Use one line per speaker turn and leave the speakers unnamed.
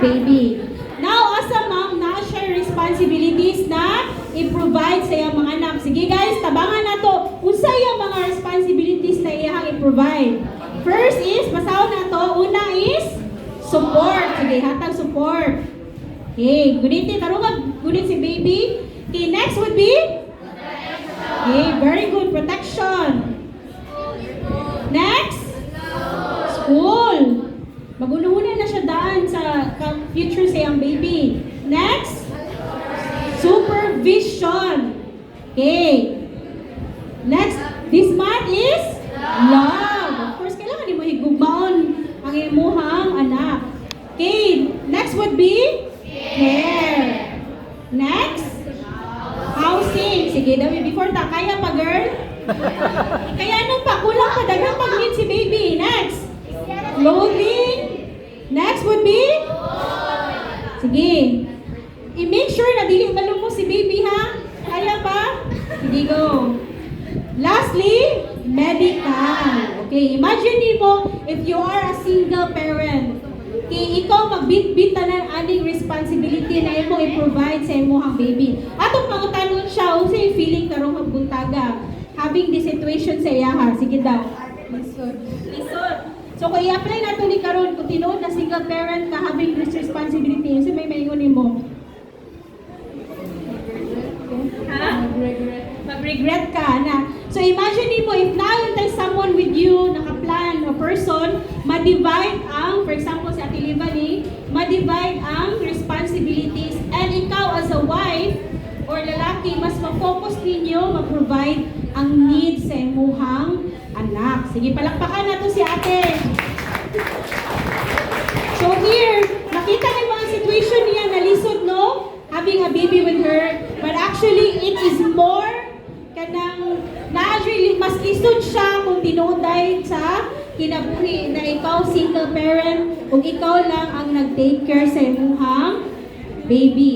Baby. Now, as a mom, na siya responsibilities na i-provide sa iyang mga anak. Sige guys, tabangan na to. Unsa yung mga responsibilities na iyang i-provide? First is, masahon na to. Una is, support. Sige, hatag support. Okay, gunitin. Tarong gunit si baby. Okay, next would be? Okay, very good. Protection. Next? School. Magunuhunan na siya daan sa future sa iyang baby. Next? Supervision. Okay. Next, this month is love. Of course, kailangan di mo higugmaon ang imuhang anak. Okay. Next would be care. Next? Housing. Sige, Dawi, before ta, kaya pa girl? Kaya anong pa? Kulang pa, dagang pag-need si baby. Next? Clothing. Next would be? Sige. I-make sure na dili malumos si baby ha. Kaya pa? Sige, go. Lastly, medical. Okay, imagine mo if you are a single parent. Okay, ikaw magbit-bit na aning responsibility na imo i-provide sa imong baby. Atong pangutanon siya, unsa yung feeling karong magbuntaga? Having the situation sa iya ha. Sige daw. Lisod. So, kung i-apply na ito ni karon kung tinuod na single parent ka having this responsibility, so may maingunin mo. Ha? Mag-regret ka na. So, imagine mo, if now there's someone with you, nakaplan, a person, ma-divide ang, for example, si Ate Livani, ma-divide ang responsibilities, and ikaw as a wife, or lalaki, mas ma-focus ninyo, ma-provide ang needs sa imuhang anak. Sige, palakpakan na to si ate. So here, nakita niyo mga situation niya na lisod, no? Having a baby with her. But actually, it is more kanang na-actually, mas lisod siya kung tinuday sa kinabuhi na ikaw single parent, kung ikaw lang ang nag-take care sa imuhang baby.